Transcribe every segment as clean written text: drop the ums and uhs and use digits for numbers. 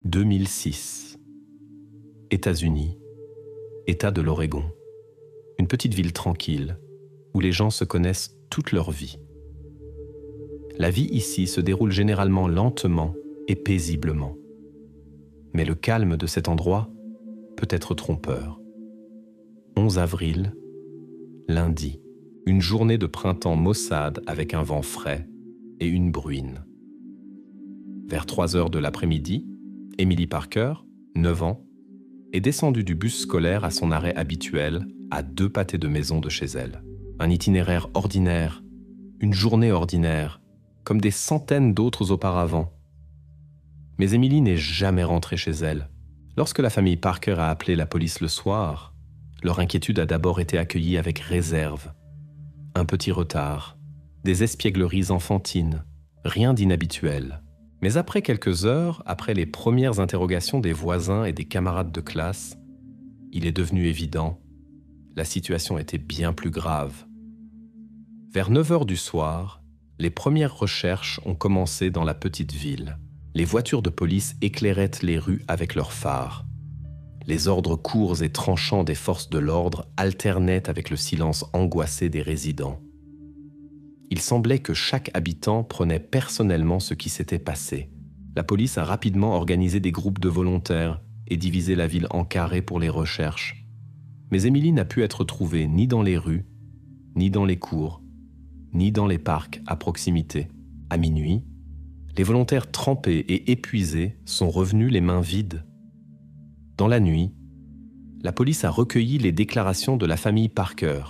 2006. États-Unis, État de l'Oregon. Une petite ville tranquille, où les gens se connaissent toute leur vie. La vie ici se déroule généralement lentement et paisiblement. Mais le calme de cet endroit peut être trompeur. 11 avril, lundi, une journée de printemps maussade avec un vent frais et une bruine. Vers 3 heures de l'après-midi, Emily Parker, 9 ans, est descendue du bus scolaire à son arrêt habituel à 2 pâtés de maison de chez elle. Un itinéraire ordinaire, une journée ordinaire, comme des centaines d'autres auparavant. Mais Emily n'est jamais rentrée chez elle. Lorsque la famille Parker a appelé la police le soir, leur inquiétude a d'abord été accueillie avec réserve. Un petit retard, des espiègleries enfantines, rien d'inhabituel. Mais après quelques heures, après les premières interrogations des voisins et des camarades de classe, il est devenu évident, la situation était bien plus grave. Vers 9 heures du soir, les premières recherches ont commencé dans la petite ville. Les voitures de police éclairaient les rues avec leurs phares. Les ordres courts et tranchants des forces de l'ordre alternaient avec le silence angoissé des résidents. Il semblait que chaque habitant prenait personnellement ce qui s'était passé. La police a rapidement organisé des groupes de volontaires et divisé la ville en carrés pour les recherches. Mais Emily n'a pu être trouvée ni dans les rues, ni dans les cours, ni dans les parcs à proximité. À minuit, les volontaires trempés et épuisés sont revenus les mains vides. Dans la nuit, la police a recueilli les déclarations de la famille Parker.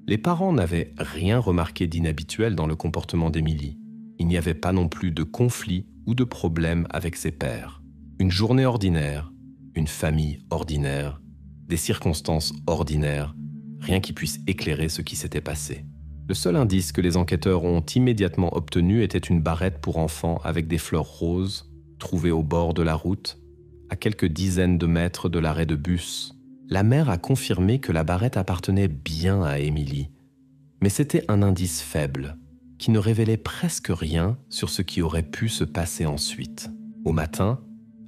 Les parents n'avaient rien remarqué d'inhabituel dans le comportement d'Emily. Il n'y avait pas non plus de conflit ou de problème avec ses pères. Une journée ordinaire, une famille ordinaire, des circonstances ordinaires, rien qui puisse éclairer ce qui s'était passé. Le seul indice que les enquêteurs ont immédiatement obtenu était une barrette pour enfants avec des fleurs roses, trouvée au bord de la route, à quelques dizaines de mètres de l'arrêt de bus. La mère a confirmé que la barrette appartenait bien à Emily, mais c'était un indice faible, qui ne révélait presque rien sur ce qui aurait pu se passer ensuite. Au matin,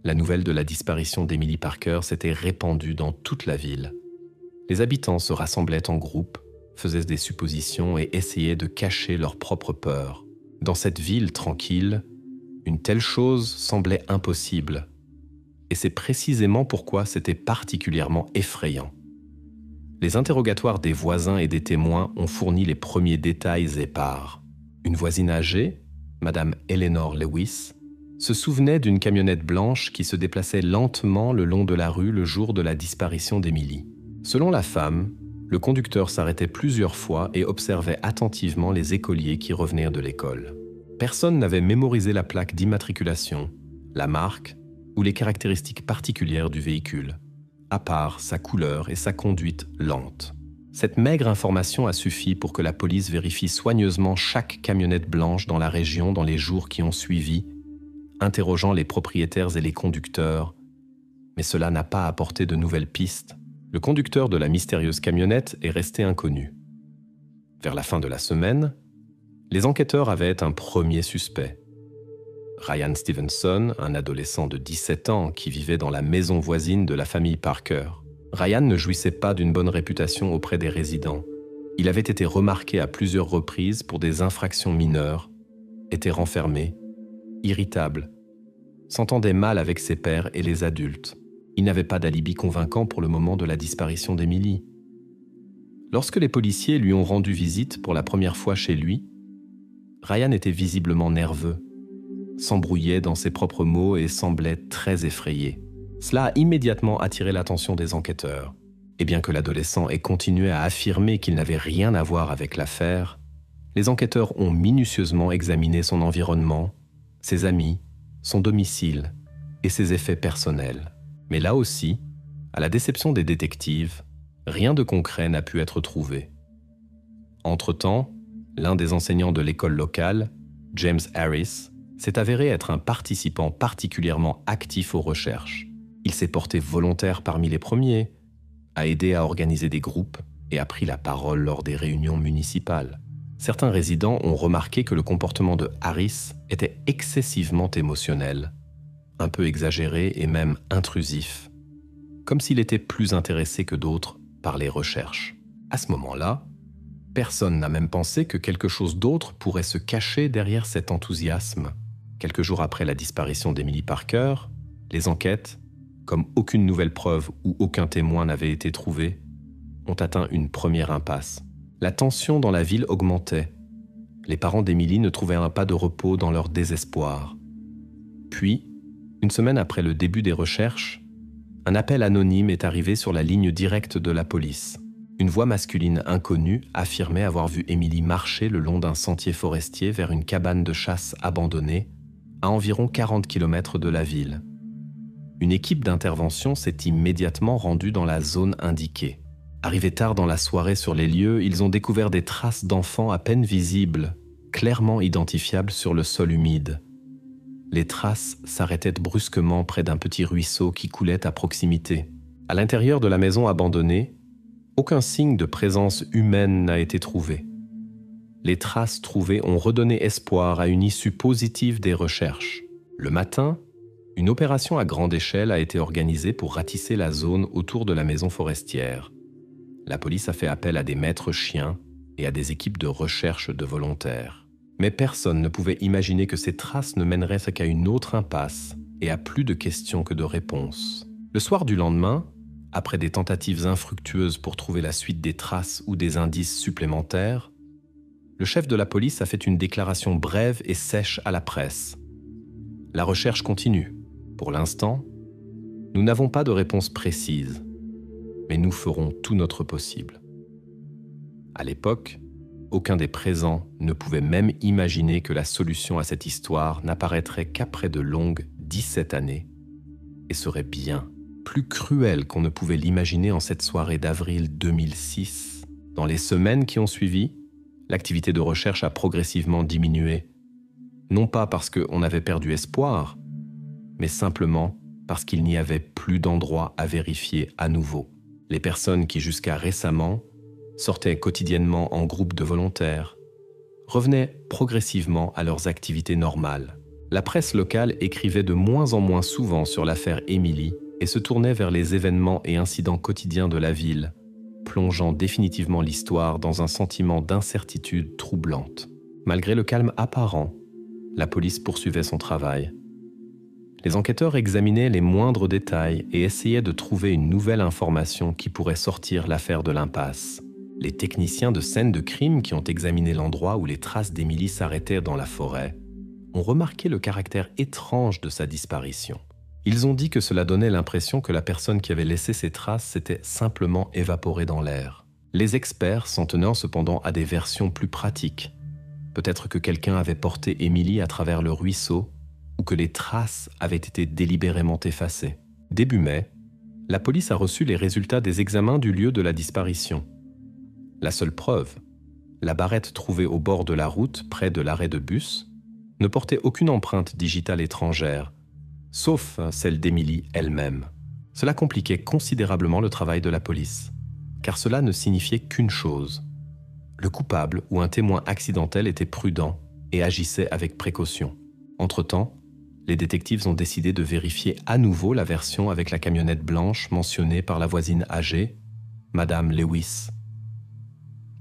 la nouvelle de la disparition d'Emily Parker s'était répandue dans toute la ville. Les habitants se rassemblaient en groupe, faisaient des suppositions et essayaient de cacher leur propre peur. Dans cette ville tranquille, une telle chose semblait impossible. Et c'est précisément pourquoi c'était particulièrement effrayant. Les interrogatoires des voisins et des témoins ont fourni les premiers détails épars. Une voisine âgée, Madame Eleanor Lewis, se souvenait d'une camionnette blanche qui se déplaçait lentement le long de la rue le jour de la disparition d'Emily. Selon la femme, le conducteur s'arrêtait plusieurs fois et observait attentivement les écoliers qui revenaient de l'école. Personne n'avait mémorisé la plaque d'immatriculation, la marque ou les caractéristiques particulières du véhicule, à part sa couleur et sa conduite lente. Cette maigre information a suffi pour que la police vérifie soigneusement chaque camionnette blanche dans la région dans les jours qui ont suivi, interrogeant les propriétaires et les conducteurs, mais cela n'a pas apporté de nouvelles pistes. Le conducteur de la mystérieuse camionnette est resté inconnu. Vers la fin de la semaine, les enquêteurs avaient un premier suspect. Ryan Stevenson, un adolescent de 17 ans qui vivait dans la maison voisine de la famille Parker. Ryan ne jouissait pas d'une bonne réputation auprès des résidents. Il avait été remarqué à plusieurs reprises pour des infractions mineures, était renfermé, irritable, s'entendait mal avec ses pairs et les adultes. Il n'avait pas d'alibi convaincant pour le moment de la disparition d'Emily. Lorsque les policiers lui ont rendu visite pour la première fois chez lui, Ryan était visiblement nerveux, s'embrouillait dans ses propres mots et semblait très effrayé. Cela a immédiatement attiré l'attention des enquêteurs. Et bien que l'adolescent ait continué à affirmer qu'il n'avait rien à voir avec l'affaire, les enquêteurs ont minutieusement examiné son environnement, ses amis, son domicile et ses effets personnels. Mais là aussi, à la déception des détectives, rien de concret n'a pu être trouvé. Entre-temps, l'un des enseignants de l'école locale, James Harris, s'est avéré être un participant particulièrement actif aux recherches. Il s'est porté volontaire parmi les premiers, a aidé à organiser des groupes et a pris la parole lors des réunions municipales. Certains résidents ont remarqué que le comportement de Harris était excessivement émotionnel, un peu exagéré et même intrusif, comme s'il était plus intéressé que d'autres par les recherches. À ce moment-là, personne n'a même pensé que quelque chose d'autre pourrait se cacher derrière cet enthousiasme. Quelques jours après la disparition d'Emily Parker, les enquêtes, comme aucune nouvelle preuve ou aucun témoin n'avait été trouvé, ont atteint une première impasse. La tension dans la ville augmentait. Les parents d'Emily ne trouvaient pas de repos dans leur désespoir. Puis, une semaine après le début des recherches, un appel anonyme est arrivé sur la ligne directe de la police. Une voix masculine inconnue affirmait avoir vu Emily marcher le long d'un sentier forestier vers une cabane de chasse abandonnée à environ 40 km de la ville. Une équipe d'intervention s'est immédiatement rendue dans la zone indiquée. Arrivés tard dans la soirée sur les lieux, ils ont découvert des traces d'enfants à peine visibles, clairement identifiables sur le sol humide. Les traces s'arrêtaient brusquement près d'un petit ruisseau qui coulait à proximité. À l'intérieur de la maison abandonnée, aucun signe de présence humaine n'a été trouvé. Les traces trouvées ont redonné espoir à une issue positive des recherches. Le matin, une opération à grande échelle a été organisée pour ratisser la zone autour de la maison forestière. La police a fait appel à des maîtres chiens et à des équipes de recherche de volontaires. Mais personne ne pouvait imaginer que ces traces ne mèneraient qu'à une autre impasse et à plus de questions que de réponses. Le soir du lendemain, après des tentatives infructueuses pour trouver la suite des traces ou des indices supplémentaires, le chef de la police a fait une déclaration brève et sèche à la presse. La recherche continue. Pour l'instant, nous n'avons pas de réponse précise, mais nous ferons tout notre possible. À l'époque, aucun des présents ne pouvait même imaginer que la solution à cette histoire n'apparaîtrait qu'après de longues 17 années et serait bien plus cruelle qu'on ne pouvait l'imaginer en cette soirée d'avril 2006. Dans les semaines qui ont suivi, l'activité de recherche a progressivement diminué. Non pas parce qu'on avait perdu espoir, mais simplement parce qu'il n'y avait plus d'endroits à vérifier à nouveau. Les personnes qui jusqu'à récemment sortaient quotidiennement en groupe de volontaires revenaient progressivement à leurs activités normales. La presse locale écrivait de moins en moins souvent sur l'affaire Emily et se tournait vers les événements et incidents quotidiens de la ville, plongeant définitivement l'histoire dans un sentiment d'incertitude troublante. Malgré le calme apparent, la police poursuivait son travail. Les enquêteurs examinaient les moindres détails et essayaient de trouver une nouvelle information qui pourrait sortir l'affaire de l'impasse. Les techniciens de scène de crime qui ont examiné l'endroit où les traces d'Emily s'arrêtaient dans la forêt ont remarqué le caractère étrange de sa disparition. Ils ont dit que cela donnait l'impression que la personne qui avait laissé ces traces s'était simplement évaporée dans l'air. Les experts s'en tenant cependant à des versions plus pratiques. Peut-être que quelqu'un avait porté Emily à travers le ruisseau ou que les traces avaient été délibérément effacées. Début mai, la police a reçu les résultats des examens du lieu de la disparition. La seule preuve, la barrette trouvée au bord de la route près de l'arrêt de bus, ne portait aucune empreinte digitale étrangère, sauf celle d'Emily elle-même. Cela compliquait considérablement le travail de la police, car cela ne signifiait qu'une chose. Le coupable ou un témoin accidentel était prudent et agissait avec précaution. Entre-temps, les détectives ont décidé de vérifier à nouveau la version avec la camionnette blanche mentionnée par la voisine âgée, Madame Lewis.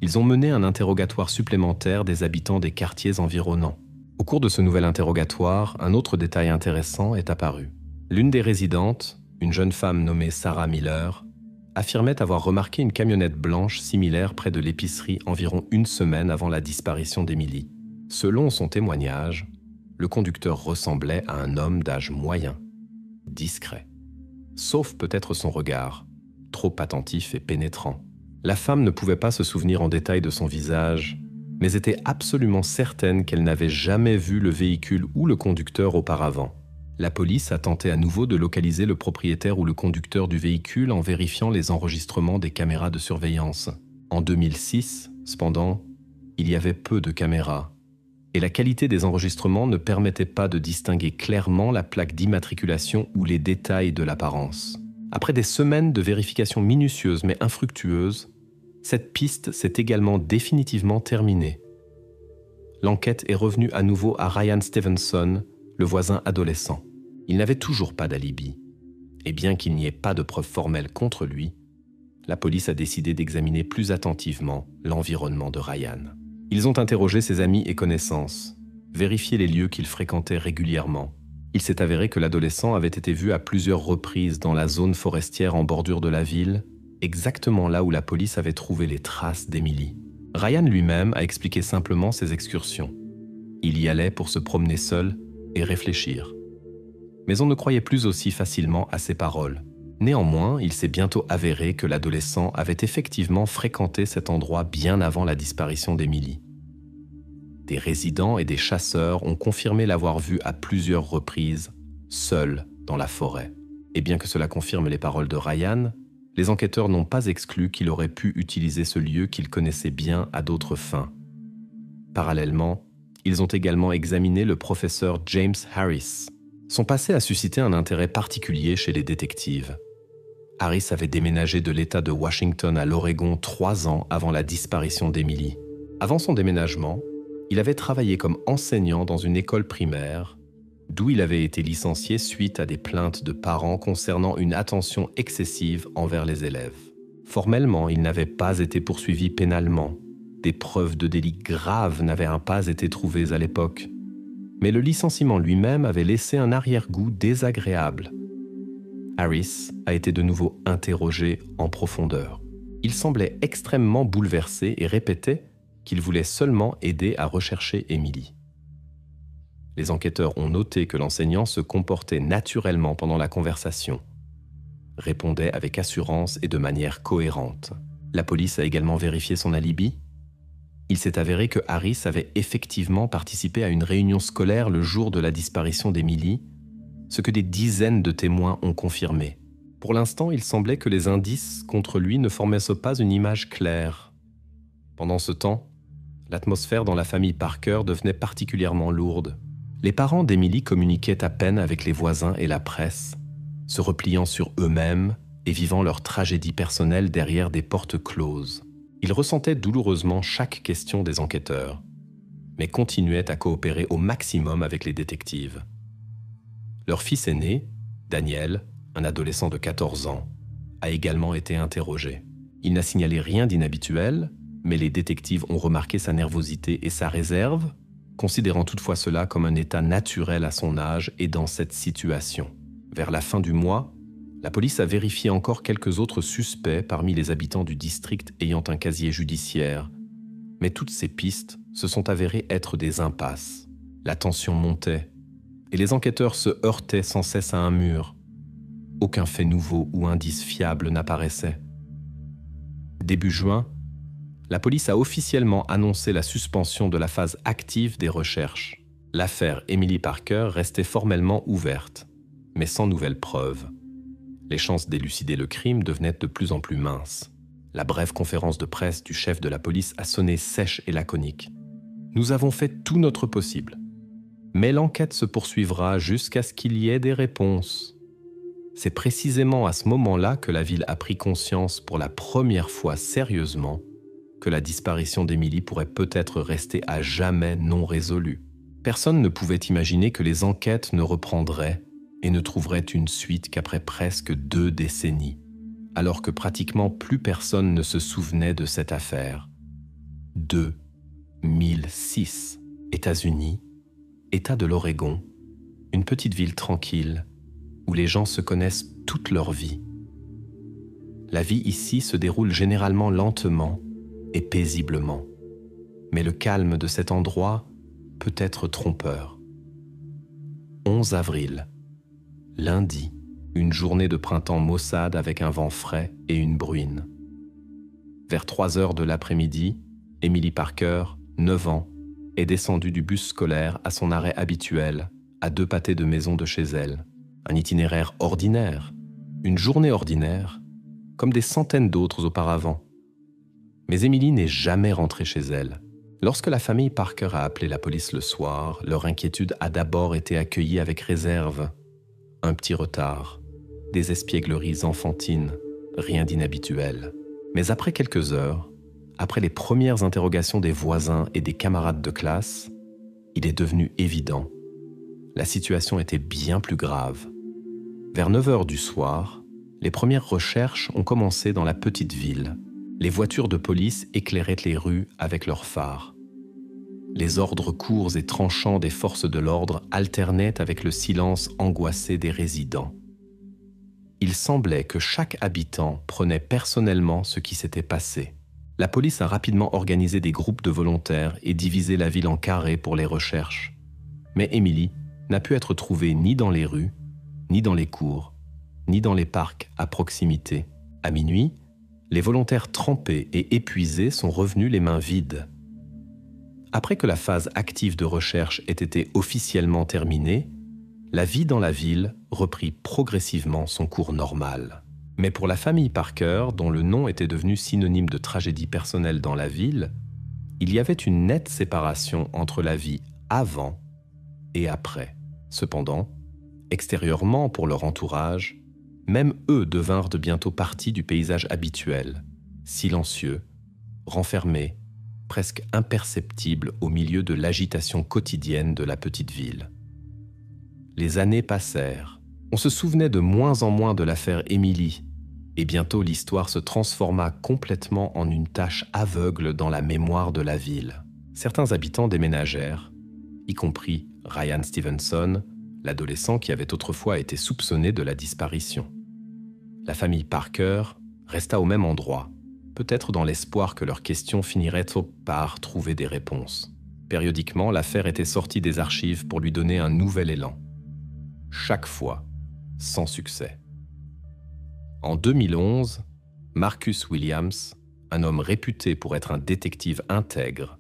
Ils ont mené un interrogatoire supplémentaire des habitants des quartiers environnants. Au cours de ce nouvel interrogatoire, un autre détail intéressant est apparu. L'une des résidentes, une jeune femme nommée Sarah Miller, affirmait avoir remarqué une camionnette blanche similaire près de l'épicerie environ une semaine avant la disparition d'Emily. Selon son témoignage, le conducteur ressemblait à un homme d'âge moyen, discret. Sauf peut-être son regard, trop attentif et pénétrant. La femme ne pouvait pas se souvenir en détail de son visage, mais était absolument certaine qu'elle n'avait jamais vu le véhicule ou le conducteur auparavant. La police a tenté à nouveau de localiser le propriétaire ou le conducteur du véhicule en vérifiant les enregistrements des caméras de surveillance. En 2006, cependant, il y avait peu de caméras, et la qualité des enregistrements ne permettait pas de distinguer clairement la plaque d'immatriculation ou les détails de l'apparence. Après des semaines de vérification minutieuse mais infructueuse, cette piste s'est également définitivement terminée. L'enquête est revenue à nouveau à Ryan Stevenson, le voisin adolescent. Il n'avait toujours pas d'alibi. Et bien qu'il n'y ait pas de preuves formelles contre lui, la police a décidé d'examiner plus attentivement l'environnement de Ryan. Ils ont interrogé ses amis et connaissances, vérifié les lieux qu'il fréquentait régulièrement. Il s'est avéré que l'adolescent avait été vu à plusieurs reprises dans la zone forestière en bordure de la ville, exactement là où la police avait trouvé les traces d'Emily. Ryan lui-même a expliqué simplement ses excursions. Il y allait pour se promener seul et réfléchir. Mais on ne croyait plus aussi facilement à ses paroles. Néanmoins, il s'est bientôt avéré que l'adolescent avait effectivement fréquenté cet endroit bien avant la disparition d'Emily. Des résidents et des chasseurs ont confirmé l'avoir vu à plusieurs reprises, seul dans la forêt. Et bien que cela confirme les paroles de Ryan, les enquêteurs n'ont pas exclu qu'il aurait pu utiliser ce lieu qu'il connaissait bien à d'autres fins. Parallèlement, ils ont également examiné le professeur James Harris. Son passé a suscité un intérêt particulier chez les détectives. Harris avait déménagé de l'État de Washington à l'Oregon 3 ans avant la disparition d'Emily. Avant son déménagement, il avait travaillé comme enseignant dans une école primaire, d'où il avait été licencié suite à des plaintes de parents concernant une attention excessive envers les élèves. Formellement, il n'avait pas été poursuivi pénalement. Des preuves de délits graves n'avaient pas été trouvées à l'époque. Mais le licenciement lui-même avait laissé un arrière-goût désagréable. Harris a été de nouveau interrogé en profondeur. Il semblait extrêmement bouleversé et répétait qu'il voulait seulement aider à rechercher Emily. Les enquêteurs ont noté que l'enseignant se comportait naturellement pendant la conversation, répondait avec assurance et de manière cohérente. La police a également vérifié son alibi. Il s'est avéré que Harris avait effectivement participé à une réunion scolaire le jour de la disparition d'Emily, ce que des dizaines de témoins ont confirmé. Pour l'instant, il semblait que les indices contre lui ne formaient pas une image claire. Pendant ce temps, l'atmosphère dans la famille Parker devenait particulièrement lourde. Les parents d'Emily communiquaient à peine avec les voisins et la presse, se repliant sur eux-mêmes et vivant leur tragédie personnelle derrière des portes closes. Ils ressentaient douloureusement chaque question des enquêteurs, mais continuaient à coopérer au maximum avec les détectives. Leur fils aîné, Daniel, un adolescent de 14 ans, a également été interrogé. Il n'a signalé rien d'inhabituel, mais les détectives ont remarqué sa nervosité et sa réserve, considérant toutefois cela comme un état naturel à son âge et dans cette situation. Vers la fin du mois, la police a vérifié encore quelques autres suspects parmi les habitants du district ayant un casier judiciaire, mais toutes ces pistes se sont avérées être des impasses. La tension montait, et les enquêteurs se heurtaient sans cesse à un mur. Aucun fait nouveau ou indice fiable n'apparaissait. Début juin, la police a officiellement annoncé la suspension de la phase active des recherches. L'affaire Emily Parker restait formellement ouverte, mais sans nouvelles preuves. Les chances d'élucider le crime devenaient de plus en plus minces. La brève conférence de presse du chef de la police a sonné sèche et laconique. « Nous avons fait tout notre possible. Mais l'enquête se poursuivra jusqu'à ce qu'il y ait des réponses. » C'est précisément à ce moment-là que la ville a pris conscience pour la première fois sérieusement que la disparition d'Emily pourrait peut-être rester à jamais non résolue. Personne ne pouvait imaginer que les enquêtes ne reprendraient et ne trouveraient une suite qu'après presque 2 décennies, alors que pratiquement plus personne ne se souvenait de cette affaire. 2006, États-Unis, État de l'Oregon, une petite ville tranquille où les gens se connaissent toute leur vie. La vie ici se déroule généralement lentement et paisiblement, mais le calme de cet endroit peut être trompeur. 11 avril, lundi, une journée de printemps maussade avec un vent frais et une bruine. Vers 3 heures de l'après-midi, Emily Parker, 9 ans, est descendue du bus scolaire à son arrêt habituel, à 2 pâtés de maison de chez elle. Un itinéraire ordinaire, une journée ordinaire, comme des centaines d'autres auparavant. Mais Emily n'est jamais rentrée chez elle. Lorsque la famille Parker a appelé la police le soir, leur inquiétude a d'abord été accueillie avec réserve. Un petit retard, des espiègleries enfantines, rien d'inhabituel. Mais après quelques heures, après les premières interrogations des voisins et des camarades de classe, il est devenu évident. la situation était bien plus grave. Vers 9 heures du soir, les premières recherches ont commencé dans la petite ville. Les voitures de police éclairaient les rues avec leurs phares. Les ordres courts et tranchants des forces de l'ordre alternaient avec le silence angoissé des résidents. Il semblait que chaque habitant prenait personnellement ce qui s'était passé. La police a rapidement organisé des groupes de volontaires et divisé la ville en carrés pour les recherches. Mais Emily n'a pu être trouvée ni dans les rues, ni dans les cours, ni dans les parcs à proximité. À minuit, les volontaires trempés et épuisés sont revenus les mains vides. Après que la phase active de recherche ait été officiellement terminée, la vie dans la ville reprit progressivement son cours normal. Mais pour la famille Parker, dont le nom était devenu synonyme de tragédie personnelle dans la ville, il y avait une nette séparation entre la vie avant et après. Cependant, extérieurement pour leur entourage, même eux devinrent de bientôt partie du paysage habituel, silencieux, renfermés, presque imperceptibles au milieu de l'agitation quotidienne de la petite ville. Les années passèrent. On se souvenait de moins en moins de l'affaire Emily, et bientôt l'histoire se transforma complètement en une tache aveugle dans la mémoire de la ville. Certains habitants déménagèrent, y compris Ryan Stevenson, l'adolescent qui avait autrefois été soupçonné de la disparition. La famille Parker resta au même endroit, peut-être dans l'espoir que leurs questions finiraient par trouver des réponses. Périodiquement, l'affaire était sortie des archives pour lui donner un nouvel élan. Chaque fois, sans succès. En 2011, Marcus Williams, un homme réputé pour être un détective intègre,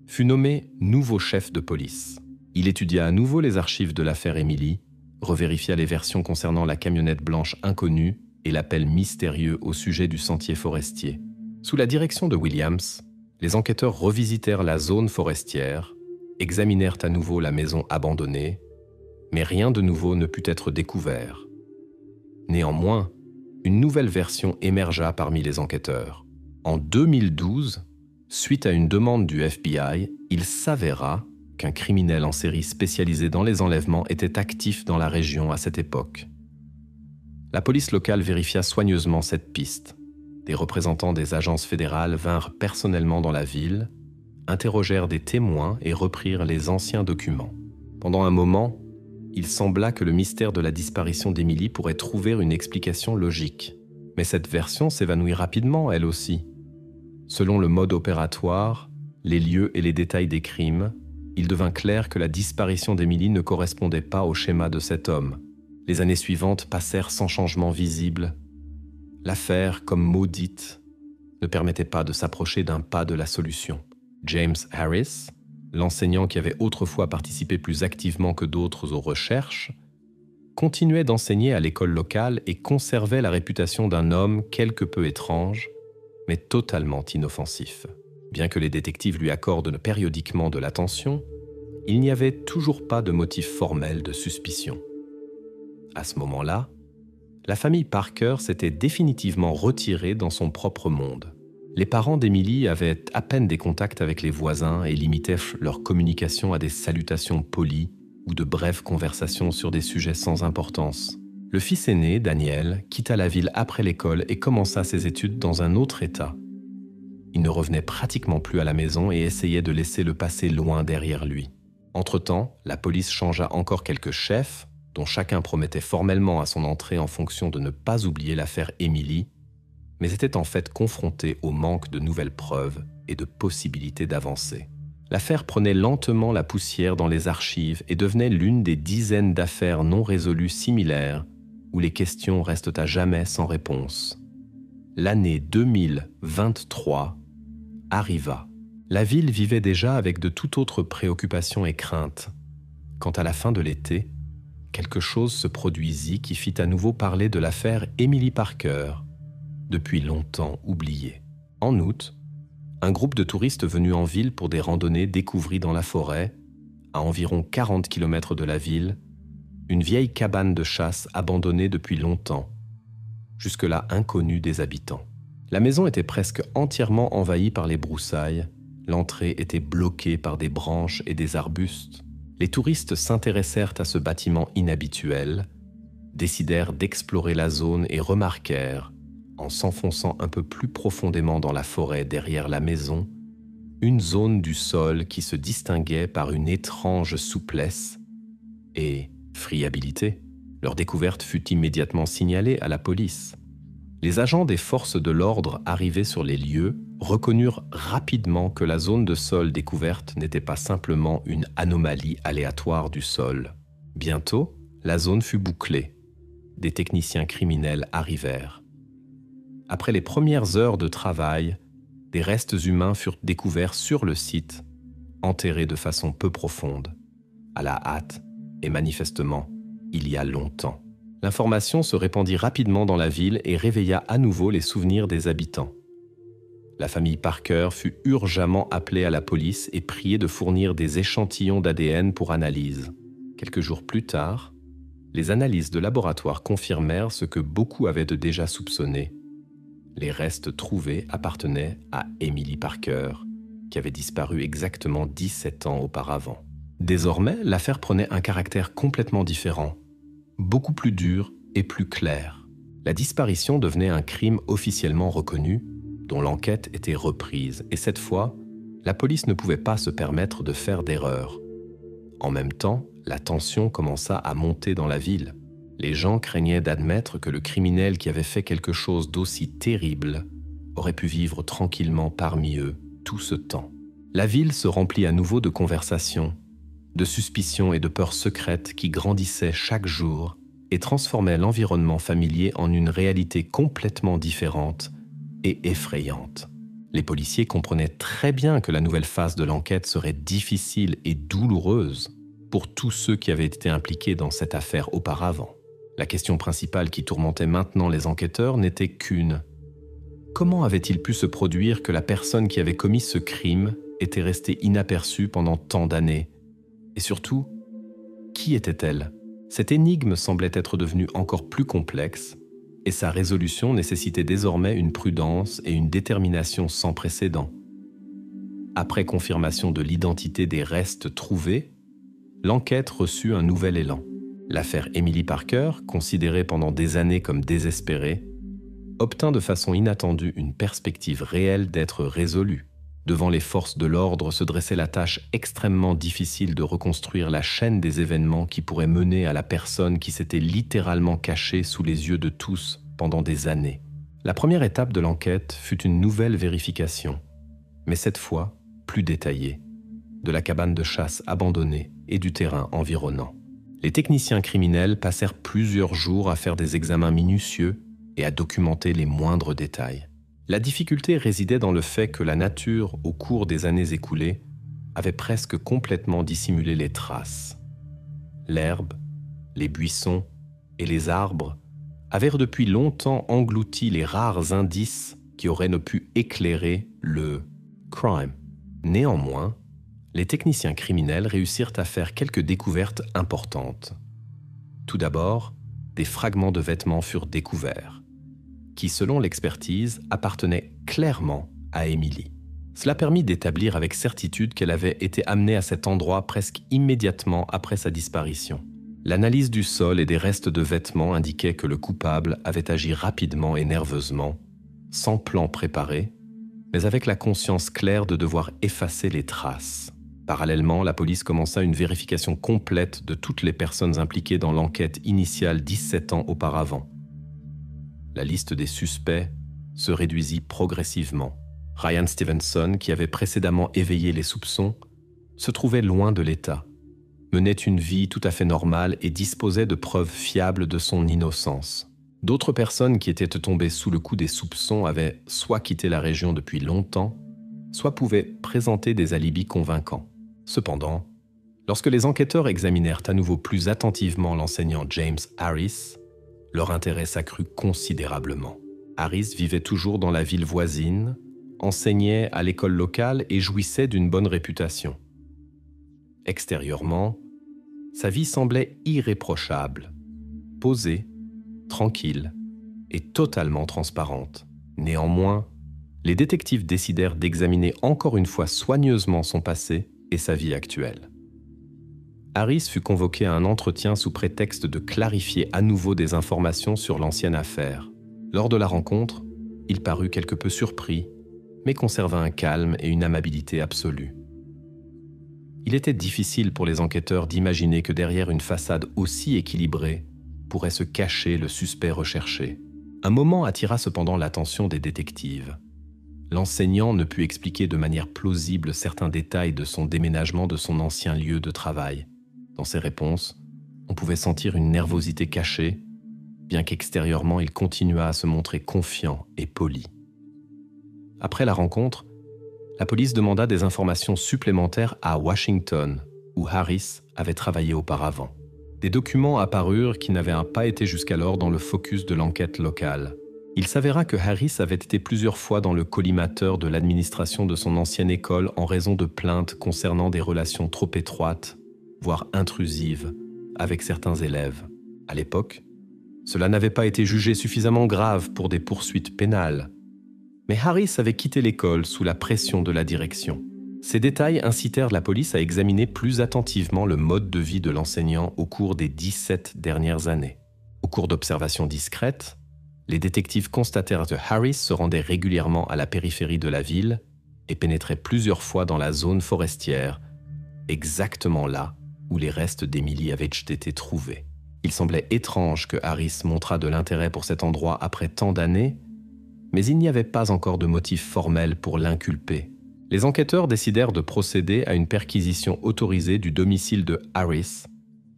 fut nommé nouveau chef de police. Il étudia à nouveau les archives de l'affaire Emily, revérifia les versions concernant la camionnette blanche inconnue et l'appel mystérieux au sujet du sentier forestier. Sous la direction de Williams, les enquêteurs revisitèrent la zone forestière, examinèrent à nouveau la maison abandonnée, mais rien de nouveau ne put être découvert. Néanmoins, une nouvelle version émergea parmi les enquêteurs. En 2012, suite à une demande du FBI, il s'avéra qu'un criminel en série spécialisé dans les enlèvements était actif dans la région à cette époque. La police locale vérifia soigneusement cette piste. Des représentants des agences fédérales vinrent personnellement dans la ville, interrogèrent des témoins et reprirent les anciens documents. Pendant un moment, il sembla que le mystère de la disparition d'Emily pourrait trouver une explication logique. Mais cette version s'évanouit rapidement, elle aussi. Selon le mode opératoire, les lieux et les détails des crimes, il devint clair que la disparition d'Emily ne correspondait pas au schéma de cet homme. Les années suivantes passèrent sans changement visible. L'affaire, comme maudite, ne permettait pas de s'approcher d'un pas de la solution. James Harris, l'enseignant qui avait autrefois participé plus activement que d'autres aux recherches, continuait d'enseigner à l'école locale et conservait la réputation d'un homme quelque peu étrange, mais totalement inoffensif. Bien que les détectives lui accordent périodiquement de l'attention, il n'y avait toujours pas de motif formel de suspicion. À ce moment-là, la famille Parker s'était définitivement retirée dans son propre monde. Les parents d'Emily avaient à peine des contacts avec les voisins et limitaient leur communication à des salutations polies ou de brèves conversations sur des sujets sans importance. Le fils aîné, Daniel, quitta la ville après l'école et commença ses études dans un autre état. Il ne revenait pratiquement plus à la maison et essayait de laisser le passé loin derrière lui. Entre-temps, la police changea encore quelques chefs, dont chacun promettait formellement à son entrée en fonction de ne pas oublier l'affaire Emily, mais était en fait confronté au manque de nouvelles preuves et de possibilités d'avancer. L'affaire prenait lentement la poussière dans les archives et devenait l'une des dizaines d'affaires non résolues similaires où les questions restent à jamais sans réponse. L'année 2023 arriva. La ville vivait déjà avec de toute autre préoccupations et craintes. Quant à la fin de l'été, quelque chose se produisit qui fit à nouveau parler de l'affaire Emily Parker, depuis longtemps oubliée. En août, un groupe de touristes venus en ville pour des randonnées découvrit dans la forêt, à environ 40 km de la ville, une vieille cabane de chasse abandonnée depuis longtemps, jusque-là inconnue des habitants. La maison était presque entièrement envahie par les broussailles, l'entrée était bloquée par des branches et des arbustes. Les touristes s'intéressèrent à ce bâtiment inhabituel, décidèrent d'explorer la zone et remarquèrent, en s'enfonçant un peu plus profondément dans la forêt derrière la maison, une zone du sol qui se distinguait par une étrange souplesse et friabilité. Leur découverte fut immédiatement signalée à la police. Les agents des forces de l'ordre arrivés sur les lieux reconnurent rapidement que la zone de sol découverte n'était pas simplement une anomalie aléatoire du sol. Bientôt, la zone fut bouclée. Des techniciens criminels arrivèrent. Après les premières heures de travail, des restes humains furent découverts sur le site, enterrés de façon peu profonde, à la hâte et manifestement il y a longtemps. L'information se répandit rapidement dans la ville et réveilla à nouveau les souvenirs des habitants. La famille Parker fut urgemment appelée à la police et priée de fournir des échantillons d'ADN pour analyse. Quelques jours plus tard, les analyses de laboratoire confirmèrent ce que beaucoup avaient déjà soupçonné. Les restes trouvés appartenaient à Emily Parker, qui avait disparu exactement 17 ans auparavant. Désormais, l'affaire prenait un caractère complètement différent, beaucoup plus dur et plus clair. La disparition devenait un crime officiellement reconnu, dont l'enquête était reprise, et cette fois, la police ne pouvait pas se permettre de faire d'erreur. En même temps, la tension commença à monter dans la ville. Les gens craignaient d'admettre que le criminel qui avait fait quelque chose d'aussi terrible aurait pu vivre tranquillement parmi eux tout ce temps. La ville se remplit à nouveau de conversations, de suspicions et de peurs secrètes qui grandissaient chaque jour et transformaient l'environnement familier en une réalité complètement différente et effrayante. Les policiers comprenaient très bien que la nouvelle phase de l'enquête serait difficile et douloureuse pour tous ceux qui avaient été impliqués dans cette affaire auparavant. La question principale qui tourmentait maintenant les enquêteurs n'était qu'une. Comment avait-il pu se produire que la personne qui avait commis ce crime était restée inaperçue pendant tant d'années? Et surtout, qui était-elle? Cette énigme semblait être devenue encore plus complexe, et sa résolution nécessitait désormais une prudence et une détermination sans précédent. Après confirmation de l'identité des restes trouvés, l'enquête reçut un nouvel élan. L'affaire Emily Parker, considérée pendant des années comme désespérée, obtint de façon inattendue une perspective réelle d'être résolue. Devant les forces de l'ordre se dressait la tâche extrêmement difficile de reconstruire la chaîne des événements qui pourrait mener à la personne qui s'était littéralement cachée sous les yeux de tous pendant des années. La première étape de l'enquête fut une nouvelle vérification, mais cette fois plus détaillée, de la cabane de chasse abandonnée et du terrain environnant. Les techniciens criminels passèrent plusieurs jours à faire des examens minutieux et à documenter les moindres détails. La difficulté résidait dans le fait que la nature, au cours des années écoulées, avait presque complètement dissimulé les traces. L'herbe, les buissons et les arbres avaient depuis longtemps englouti les rares indices qui auraient pu éclairer le crime. Néanmoins, les techniciens criminels réussirent à faire quelques découvertes importantes. Tout d'abord, des fragments de vêtements furent découverts, qui, selon l'expertise, appartenaient clairement à Emily. Cela permit d'établir avec certitude qu'elle avait été amenée à cet endroit presque immédiatement après sa disparition. L'analyse du sol et des restes de vêtements indiquait que le coupable avait agi rapidement et nerveusement, sans plan préparé, mais avec la conscience claire de devoir effacer les traces. Parallèlement, la police commença une vérification complète de toutes les personnes impliquées dans l'enquête initiale 17 ans auparavant. La liste des suspects se réduisit progressivement. Ryan Stevenson, qui avait précédemment éveillé les soupçons, se trouvait loin de l'État, menait une vie tout à fait normale et disposait de preuves fiables de son innocence. D'autres personnes qui étaient tombées sous le coup des soupçons avaient soit quitté la région depuis longtemps, soit pouvaient présenter des alibis convaincants. Cependant, lorsque les enquêteurs examinèrent à nouveau plus attentivement l'enseignant James Harris, leur intérêt s'accrut considérablement. Harris vivait toujours dans la ville voisine, enseignait à l'école locale et jouissait d'une bonne réputation. Extérieurement, sa vie semblait irréprochable, posée, tranquille et totalement transparente. Néanmoins, les détectives décidèrent d'examiner encore une fois soigneusement son passé et sa vie actuelle. Harris fut convoqué à un entretien sous prétexte de clarifier à nouveau des informations sur l'ancienne affaire. Lors de la rencontre, il parut quelque peu surpris, mais conserva un calme et une amabilité absolue. Il était difficile pour les enquêteurs d'imaginer que derrière une façade aussi équilibrée pourrait se cacher le suspect recherché. Un moment attira cependant l'attention des détectives. L'enseignant ne put expliquer de manière plausible certains détails de son déménagement de son ancien lieu de travail. Dans ses réponses, on pouvait sentir une nervosité cachée, bien qu'extérieurement il continuât à se montrer confiant et poli. Après la rencontre, la police demanda des informations supplémentaires à Washington, où Harris avait travaillé auparavant. Des documents apparurent qui n'avaient pas été jusqu'alors dans le focus de l'enquête locale. Il s'avéra que Harris avait été plusieurs fois dans le collimateur de l'administration de son ancienne école en raison de plaintes concernant des relations trop étroites, voire intrusives, avec certains élèves. À l'époque, cela n'avait pas été jugé suffisamment grave pour des poursuites pénales. Mais Harris avait quitté l'école sous la pression de la direction. Ces détails incitèrent la police à examiner plus attentivement le mode de vie de l'enseignant au cours des 17 dernières années. Au cours d'observations discrètes, les détectives constatèrent que Harris se rendait régulièrement à la périphérie de la ville et pénétrait plusieurs fois dans la zone forestière, exactement là où les restes d'Emily avaient été trouvés. Il semblait étrange que Harris montrât de l'intérêt pour cet endroit après tant d'années, mais il n'y avait pas encore de motif formel pour l'inculper. Les enquêteurs décidèrent de procéder à une perquisition autorisée du domicile de Harris,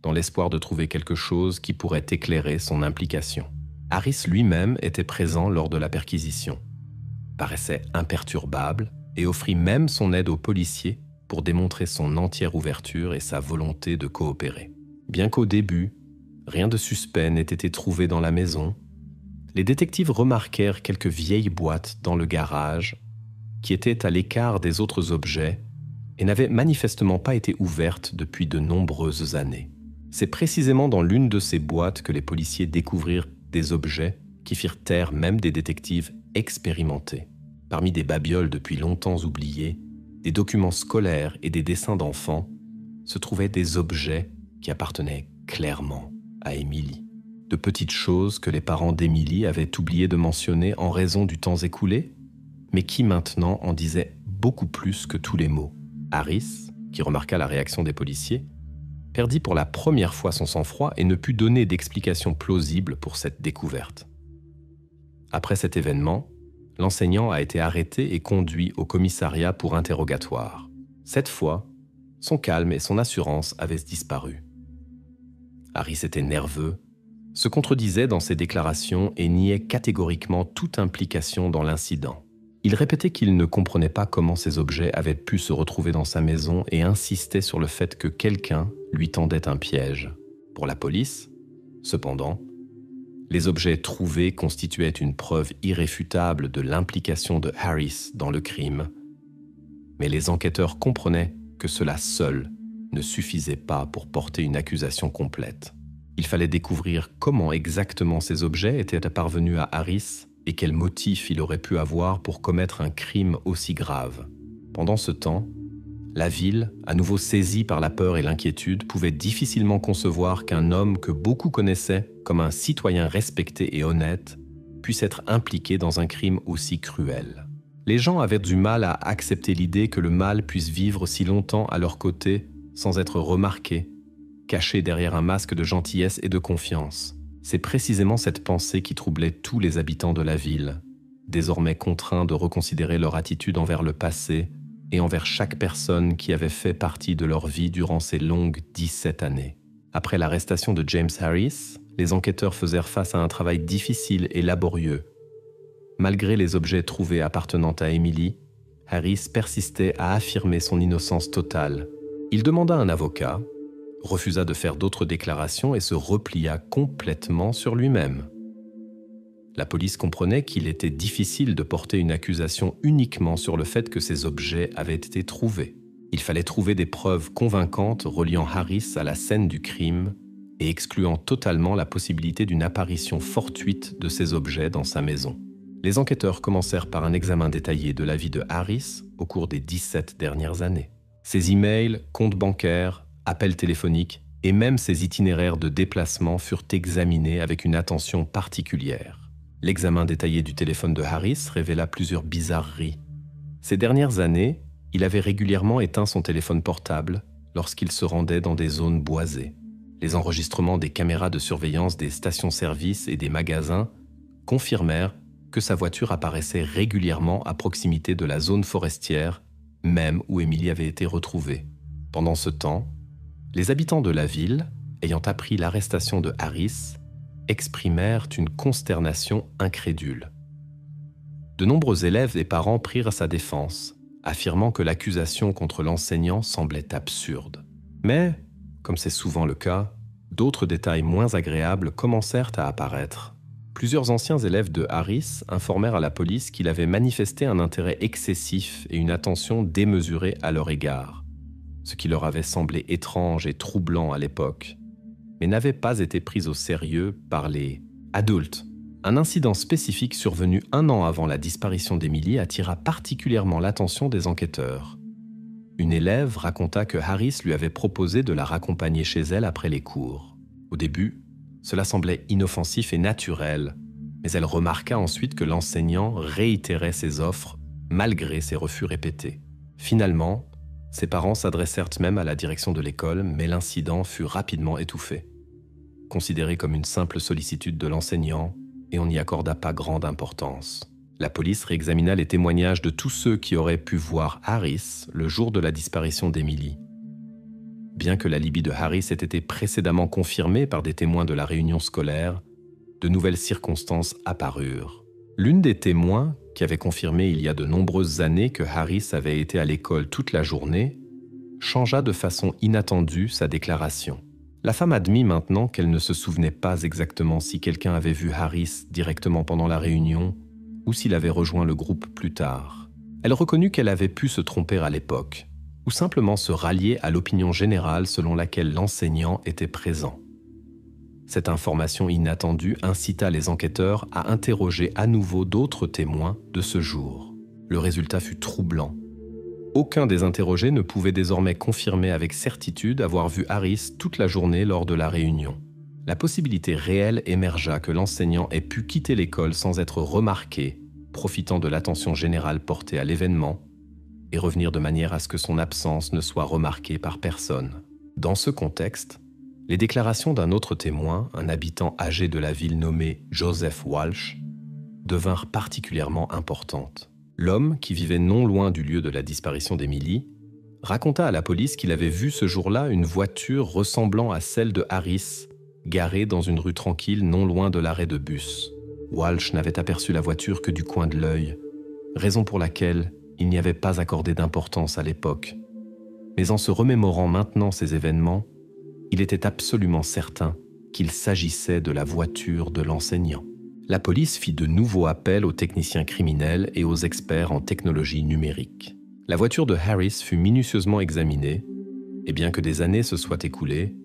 dans l'espoir de trouver quelque chose qui pourrait éclairer son implication. Harris lui-même était présent lors de la perquisition, paraissait imperturbable et offrit même son aide aux policiers pour démontrer son entière ouverture et sa volonté de coopérer. Bien qu'au début, rien de suspect n'ait été trouvé dans la maison, les détectives remarquèrent quelques vieilles boîtes dans le garage qui étaient à l'écart des autres objets et n'avaient manifestement pas été ouvertes depuis de nombreuses années. C'est précisément dans l'une de ces boîtes que les policiers découvrirent des objets qui firent taire même des détectives expérimentés. Parmi des babioles depuis longtemps oubliées, des documents scolaires et des dessins d'enfants, se trouvaient des objets qui appartenaient clairement à Emily. De petites choses que les parents d'Emily avaient oublié de mentionner en raison du temps écoulé, mais qui maintenant en disaient beaucoup plus que tous les mots. Harris, qui remarqua la réaction des policiers, perdit pour la première fois son sang-froid et ne put donner d'explication plausible pour cette découverte. Après cet événement, l'enseignant a été arrêté et conduit au commissariat pour interrogatoire. Cette fois, son calme et son assurance avaient disparu. Harris était nerveux, se contredisait dans ses déclarations et niait catégoriquement toute implication dans l'incident. Il répétait qu'il ne comprenait pas comment ces objets avaient pu se retrouver dans sa maison et insistait sur le fait que quelqu'un lui tendait un piège. Pour la police, cependant, les objets trouvés constituaient une preuve irréfutable de l'implication de Harris dans le crime, mais les enquêteurs comprenaient que cela seul ne suffisait pas pour porter une accusation complète. Il fallait découvrir comment exactement ces objets étaient parvenus à Harris et quel motif il aurait pu avoir pour commettre un crime aussi grave. Pendant ce temps, la ville, à nouveau saisie par la peur et l'inquiétude, pouvait difficilement concevoir qu'un homme que beaucoup connaissaient comme un citoyen respecté et honnête puisse être impliqué dans un crime aussi cruel. Les gens avaient du mal à accepter l'idée que le mal puisse vivre si longtemps à leur côté sans être remarqué, caché derrière un masque de gentillesse et de confiance. C'est précisément cette pensée qui troublait tous les habitants de la ville, désormais contraints de reconsidérer leur attitude envers le passé et envers chaque personne qui avait fait partie de leur vie durant ces longues 17 années. Après l'arrestation de James Harris, les enquêteurs faisèrent face à un travail difficile et laborieux. Malgré les objets trouvés appartenant à Emily, Harris persistait à affirmer son innocence totale. Il demanda un avocat, refusa de faire d'autres déclarations et se replia complètement sur lui-même. La police comprenait qu'il était difficile de porter une accusation uniquement sur le fait que ces objets avaient été trouvés. Il fallait trouver des preuves convaincantes reliant Harris à la scène du crime et excluant totalement la possibilité d'une apparition fortuite de ces objets dans sa maison. Les enquêteurs commencèrent par un examen détaillé de la vie de Harris au cours des 17 dernières années. Ses emails, comptes bancaires, appels téléphoniques et même ses itinéraires de déplacement furent examinés avec une attention particulière. L'examen détaillé du téléphone de Harris révéla plusieurs bizarreries. Ces dernières années, il avait régulièrement éteint son téléphone portable lorsqu'il se rendait dans des zones boisées. Les enregistrements des caméras de surveillance des stations-service et des magasins confirmèrent que sa voiture apparaissait régulièrement à proximité de la zone forestière, même où Emily avait été retrouvée. Pendant ce temps, les habitants de la ville, ayant appris l'arrestation de Harris, exprimèrent une consternation incrédule. De nombreux élèves et parents prirent sa défense, affirmant que l'accusation contre l'enseignant semblait absurde. Mais, comme c'est souvent le cas, d'autres détails moins agréables commencèrent à apparaître. Plusieurs anciens élèves de Harris informèrent à la police qu'il avait manifesté un intérêt excessif et une attention démesurée à leur égard, ce qui leur avait semblé étrange et troublant à l'époque, mais n'avait pas été pris au sérieux par les adultes. Un incident spécifique survenu 1 an avant la disparition d'Emily attira particulièrement l'attention des enquêteurs. Une élève raconta que Harris lui avait proposé de la raccompagner chez elle après les cours. Au début, cela semblait inoffensif et naturel, mais elle remarqua ensuite que l'enseignant réitérait ses offres malgré ses refus répétés. Finalement, ses parents s'adressèrent même à la direction de l'école, mais l'incident fut rapidement étouffé. Considéré comme une simple sollicitude de l'enseignant, et on n'y accorda pas grande importance. La police réexamina les témoignages de tous ceux qui auraient pu voir Harris le jour de la disparition d'Emily. Bien que l'alibi de Harris ait été précédemment confirmé par des témoins de la réunion scolaire, de nouvelles circonstances apparurent. L'une des témoins, qui avait confirmé il y a de nombreuses années que Harris avait été à l'école toute la journée, changea de façon inattendue sa déclaration. La femme admit maintenant qu'elle ne se souvenait pas exactement si quelqu'un avait vu Harris directement pendant la réunion ou s'il avait rejoint le groupe plus tard. Elle reconnut qu'elle avait pu se tromper à l'époque, ou simplement se rallier à l'opinion générale selon laquelle l'enseignant était présent. Cette information inattendue incita les enquêteurs à interroger à nouveau d'autres témoins de ce jour. Le résultat fut troublant. Aucun des interrogés ne pouvait désormais confirmer avec certitude avoir vu Harris toute la journée lors de la réunion. La possibilité réelle émergea que l'enseignant ait pu quitter l'école sans être remarqué, profitant de l'attention générale portée à l'événement, et revenir de manière à ce que son absence ne soit remarquée par personne. Dans ce contexte, les déclarations d'un autre témoin, un habitant âgé de la ville nommé Joseph Walsh, devinrent particulièrement importantes. L'homme, qui vivait non loin du lieu de la disparition d'Emily, raconta à la police qu'il avait vu ce jour-là une voiture ressemblant à celle de Harris, garée dans une rue tranquille non loin de l'arrêt de bus. Walsh n'avait aperçu la voiture que du coin de l'œil, raison pour laquelle il n'y avait pas accordé d'importance à l'époque. Mais en se remémorant maintenant ces événements, il était absolument certain qu'il s'agissait de la voiture de l'enseignant. La police fit de nouveaux appels aux techniciens criminels et aux experts en technologie numérique. La voiture de Harris fut minutieusement examinée, et bien que des années se soient écoulées,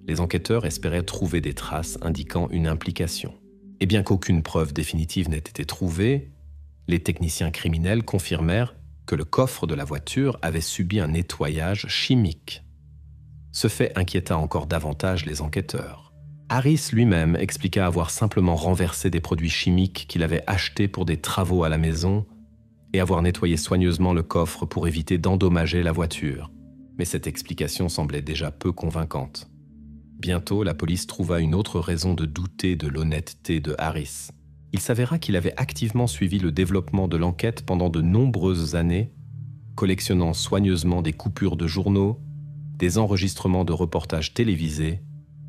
les enquêteurs espéraient trouver des traces indiquant une implication. Et bien qu'aucune preuve définitive n'ait été trouvée, les techniciens criminels confirmèrent que le coffre de la voiture avait subi un nettoyage chimique. Ce fait inquiéta encore davantage les enquêteurs. Harris lui-même expliqua avoir simplement renversé des produits chimiques qu'il avait achetés pour des travaux à la maison et avoir nettoyé soigneusement le coffre pour éviter d'endommager la voiture. Mais cette explication semblait déjà peu convaincante. Bientôt, la police trouva une autre raison de douter de l'honnêteté de Harris. Il s'avéra qu'il avait activement suivi le développement de l'enquête pendant de nombreuses années, collectionnant soigneusement des coupures de journaux, des enregistrements de reportages télévisés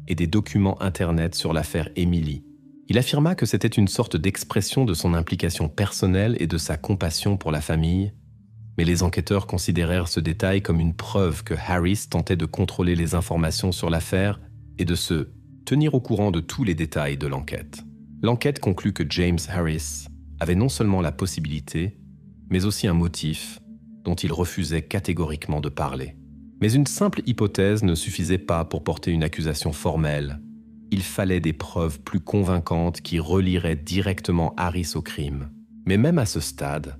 et des documents Internet sur l'affaire Emily. Il affirma que c'était une sorte d'expression de son implication personnelle et de sa compassion pour la famille, mais les enquêteurs considérèrent ce détail comme une preuve que Harris tentait de contrôler les informations sur l'affaire et de se tenir au courant de tous les détails de l'enquête. L'enquête conclut que James Harris avait non seulement la possibilité, mais aussi un motif dont il refusait catégoriquement de parler. Mais une simple hypothèse ne suffisait pas pour porter une accusation formelle. Il fallait des preuves plus convaincantes qui relieraient directement Harris au crime. Mais même à ce stade,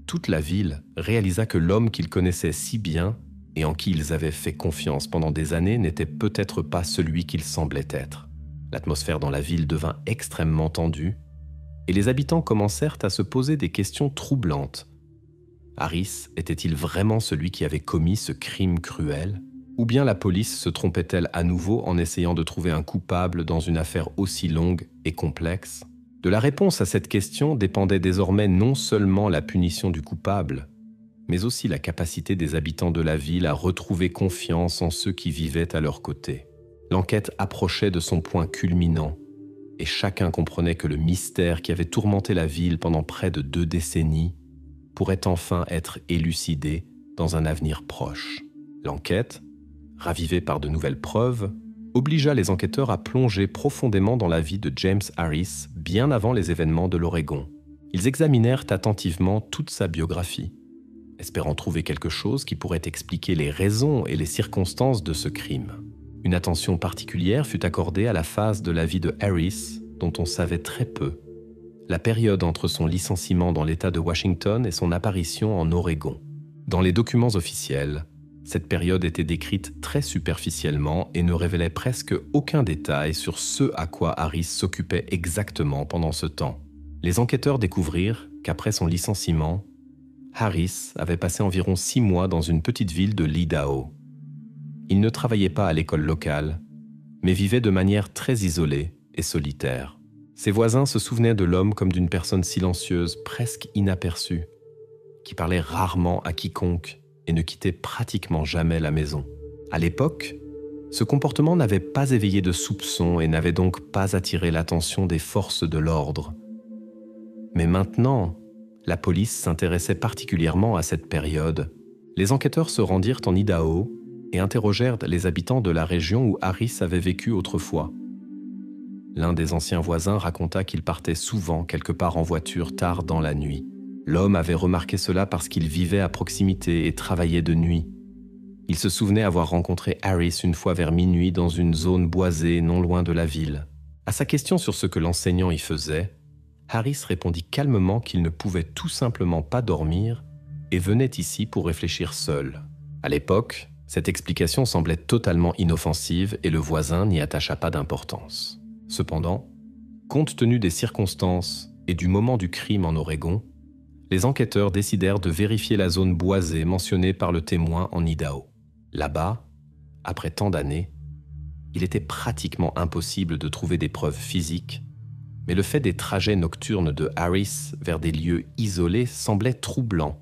toute la ville réalisa que l'homme qu'il connaissait si bien et en qui ils avaient fait confiance pendant des années n'était peut-être pas celui qu'il semblait être. L'atmosphère dans la ville devint extrêmement tendue et les habitants commencèrent à se poser des questions troublantes. Harris était-il vraiment celui qui avait commis ce crime cruel ? Ou bien la police se trompait-elle à nouveau en essayant de trouver un coupable dans une affaire aussi longue et complexe ? De la réponse à cette question dépendait désormais non seulement la punition du coupable, mais aussi la capacité des habitants de la ville à retrouver confiance en ceux qui vivaient à leur côté. L'enquête approchait de son point culminant, et chacun comprenait que le mystère qui avait tourmenté la ville pendant près de 2 décennies pourrait enfin être élucidé dans un avenir proche. L'enquête, ravivée par de nouvelles preuves, obligea les enquêteurs à plonger profondément dans la vie de James Harris bien avant les événements de l'Oregon. Ils examinèrent attentivement toute sa biographie, espérant trouver quelque chose qui pourrait expliquer les raisons et les circonstances de ce crime. Une attention particulière fut accordée à la phase de la vie de Harris dont on savait très peu, la période entre son licenciement dans l'État de Washington et son apparition en Oregon. Dans les documents officiels, cette période était décrite très superficiellement et ne révélait presque aucun détail sur ce à quoi Harris s'occupait exactement pendant ce temps. Les enquêteurs découvrirent qu'après son licenciement, Harris avait passé environ 6 mois dans une petite ville de l'Idaho. Il ne travaillait pas à l'école locale, mais vivait de manière très isolée et solitaire. Ses voisins se souvenaient de l'homme comme d'une personne silencieuse, presque inaperçue, qui parlait rarement à quiconque et ne quittait pratiquement jamais la maison. À l'époque, ce comportement n'avait pas éveillé de soupçons et n'avait donc pas attiré l'attention des forces de l'ordre. Mais maintenant, la police s'intéressait particulièrement à cette période. Les enquêteurs se rendirent en Idaho et interrogèrent les habitants de la région où Harris avait vécu autrefois. L'un des anciens voisins raconta qu'il partait souvent quelque part en voiture tard dans la nuit. L'homme avait remarqué cela parce qu'il vivait à proximité et travaillait de nuit. Il se souvenait avoir rencontré Harris une fois vers minuit dans une zone boisée non loin de la ville. À sa question sur ce que l'enseignant y faisait, Harris répondit calmement qu'il ne pouvait tout simplement pas dormir et venait ici pour réfléchir seul. À l'époque, cette explication semblait totalement inoffensive et le voisin n'y attacha pas d'importance. Cependant, compte tenu des circonstances et du moment du crime en Oregon, les enquêteurs décidèrent de vérifier la zone boisée mentionnée par le témoin en Idaho. Là-bas, après tant d'années, il était pratiquement impossible de trouver des preuves physiques, mais le fait des trajets nocturnes de Harris vers des lieux isolés semblait troublant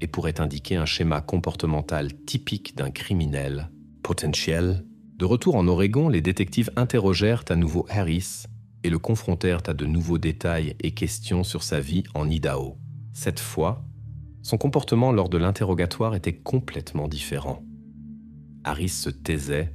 et pourrait indiquer un schéma comportemental typique d'un criminel potentiel. De retour en Oregon, les détectives interrogèrent à nouveau Harris et le confrontèrent à de nouveaux détails et questions sur sa vie en Idaho. Cette fois, son comportement lors de l'interrogatoire était complètement différent. Harris se taisait,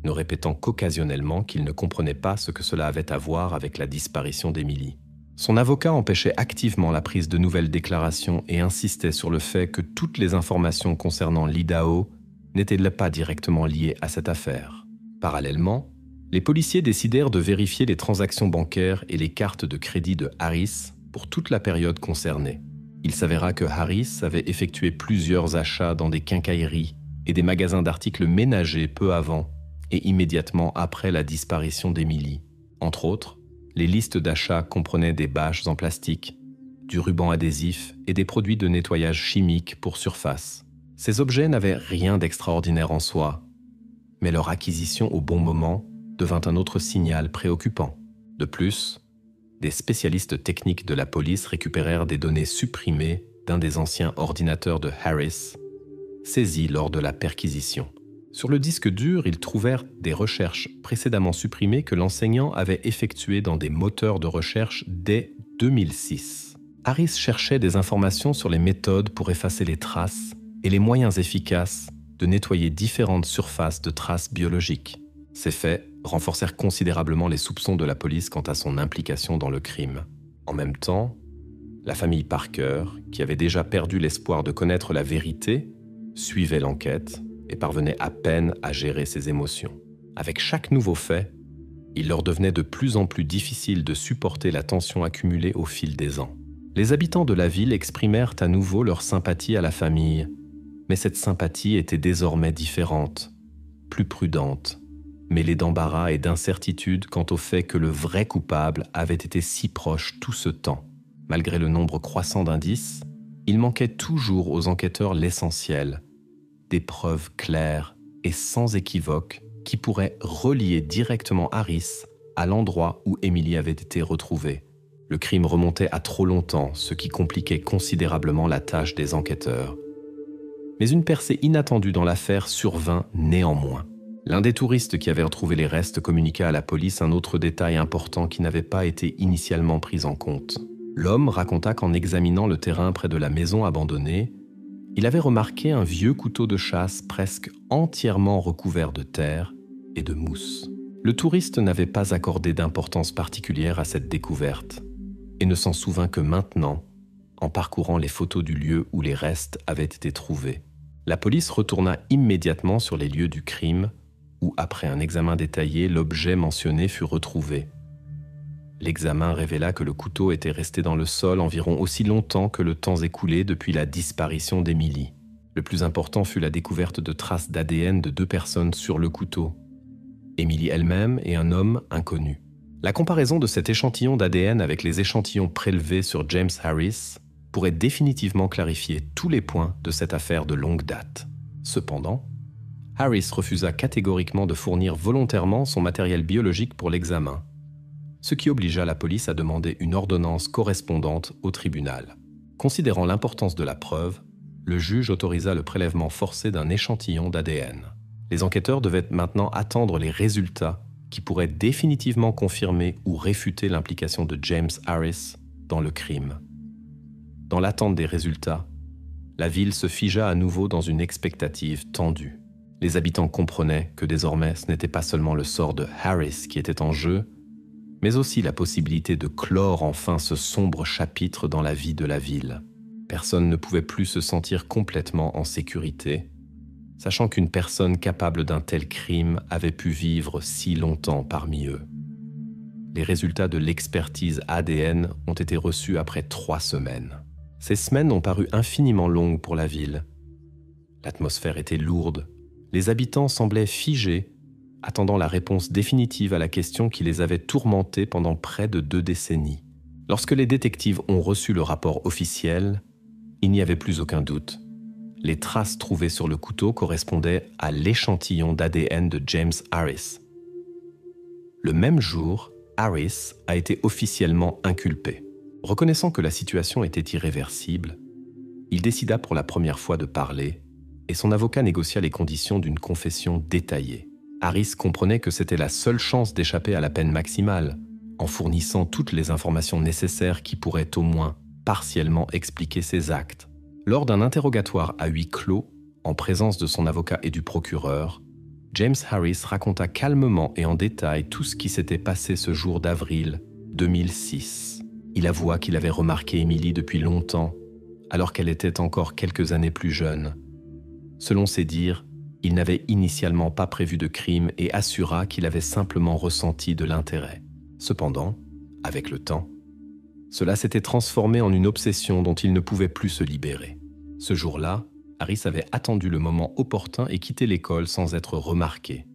ne répétant qu'occasionnellement qu'il ne comprenait pas ce que cela avait à voir avec la disparition d'Emily. Son avocat empêchait activement la prise de nouvelles déclarations et insistait sur le fait que toutes les informations concernant l'Idaho n'étaient pas directement liées à cette affaire. Parallèlement, les policiers décidèrent de vérifier les transactions bancaires et les cartes de crédit de Harris pour toute la période concernée. Il s'avéra que Harris avait effectué plusieurs achats dans des quincailleries et des magasins d'articles ménagers peu avant et immédiatement après la disparition d'Emily. Entre autres, les listes d'achats comprenaient des bâches en plastique, du ruban adhésif et des produits de nettoyage chimique pour surface. Ces objets n'avaient rien d'extraordinaire en soi, mais leur acquisition au bon moment devint un autre signal préoccupant. De plus, des spécialistes techniques de la police récupérèrent des données supprimées d'un des anciens ordinateurs de Harris, saisis lors de la perquisition. Sur le disque dur, ils trouvèrent des recherches précédemment supprimées que l'enseignant avait effectuées dans des moteurs de recherche dès 2006. Harris cherchait des informations sur les méthodes pour effacer les traces et les moyens efficaces de nettoyer différentes surfaces de traces biologiques. Ces faits renforcèrent considérablement les soupçons de la police quant à son implication dans le crime. En même temps, la famille Parker, qui avait déjà perdu l'espoir de connaître la vérité, suivait l'enquête et parvenait à peine à gérer ses émotions. Avec chaque nouveau fait, il leur devenait de plus en plus difficile de supporter la tension accumulée au fil des ans. Les habitants de la ville exprimèrent à nouveau leur sympathie à la famille, Mais cette sympathie était désormais différente, plus prudente, mêlée d'embarras et d'incertitude quant au fait que le vrai coupable avait été si proche tout ce temps. Malgré le nombre croissant d'indices, il manquait toujours aux enquêteurs l'essentiel, des preuves claires et sans équivoque qui pourraient relier directement Harris à l'endroit où Emily avait été retrouvée. Le crime remontait à trop longtemps, ce qui compliquait considérablement la tâche des enquêteurs. Mais une percée inattendue dans l'affaire survint néanmoins. L'un des touristes qui avait retrouvé les restes communiqua à la police un autre détail important qui n'avait pas été initialement pris en compte. L'homme raconta qu'en examinant le terrain près de la maison abandonnée, il avait remarqué un vieux couteau de chasse presque entièrement recouvert de terre et de mousse. Le touriste n'avait pas accordé d'importance particulière à cette découverte et ne s'en souvint que maintenant, en parcourant les photos du lieu où les restes avaient été trouvés. La police retourna immédiatement sur les lieux du crime où, après un examen détaillé, l'objet mentionné fut retrouvé. L'examen révéla que le couteau était resté dans le sol environ aussi longtemps que le temps écoulé depuis la disparition d'Emily. Le plus important fut la découverte de traces d'ADN de 2 personnes sur le couteau, Emily elle-même et un homme inconnu. La comparaison de cet échantillon d'ADN avec les échantillons prélevés sur James Harris pourrait définitivement clarifier tous les points de cette affaire de longue date. Cependant, Harris refusa catégoriquement de fournir volontairement son matériel biologique pour l'examen, ce qui obligea la police à demander une ordonnance correspondante au tribunal. Considérant l'importance de la preuve, le juge autorisa le prélèvement forcé d'un échantillon d'ADN. Les enquêteurs devaient maintenant attendre les résultats qui pourraient définitivement confirmer ou réfuter l'implication de James Harris dans le crime. Dans l'attente des résultats, la ville se figea à nouveau dans une expectative tendue. Les habitants comprenaient que désormais ce n'était pas seulement le sort de Harris qui était en jeu, mais aussi la possibilité de clore enfin ce sombre chapitre dans la vie de la ville. Personne ne pouvait plus se sentir complètement en sécurité, sachant qu'une personne capable d'un tel crime avait pu vivre si longtemps parmi eux. Les résultats de l'expertise ADN ont été reçus après 3 semaines. Ces semaines ont paru infiniment longues pour la ville. L'atmosphère était lourde. Les habitants semblaient figés, attendant la réponse définitive à la question qui les avait tourmentés pendant près de 2 décennies. Lorsque les détectives ont reçu le rapport officiel, il n'y avait plus aucun doute. Les traces trouvées sur le couteau correspondaient à l'échantillon d'ADN de James Harris. Le même jour, Harris a été officiellement inculpé. Reconnaissant que la situation était irréversible, il décida pour la première fois de parler et son avocat négocia les conditions d'une confession détaillée. Harris comprenait que c'était la seule chance d'échapper à la peine maximale, en fournissant toutes les informations nécessaires qui pourraient au moins partiellement expliquer ses actes. Lors d'un interrogatoire à huis clos, en présence de son avocat et du procureur, James Harris raconta calmement et en détail tout ce qui s'était passé ce jour d'avril 2006. Il avoua qu'il avait remarqué Emily depuis longtemps, alors qu'elle était encore quelques années plus jeune. Selon ses dires, il n'avait initialement pas prévu de crime et assura qu'il avait simplement ressenti de l'intérêt. Cependant, avec le temps, cela s'était transformé en une obsession dont il ne pouvait plus se libérer. Ce jour-là, Harris avait attendu le moment opportun et quitté l'école sans être remarqué,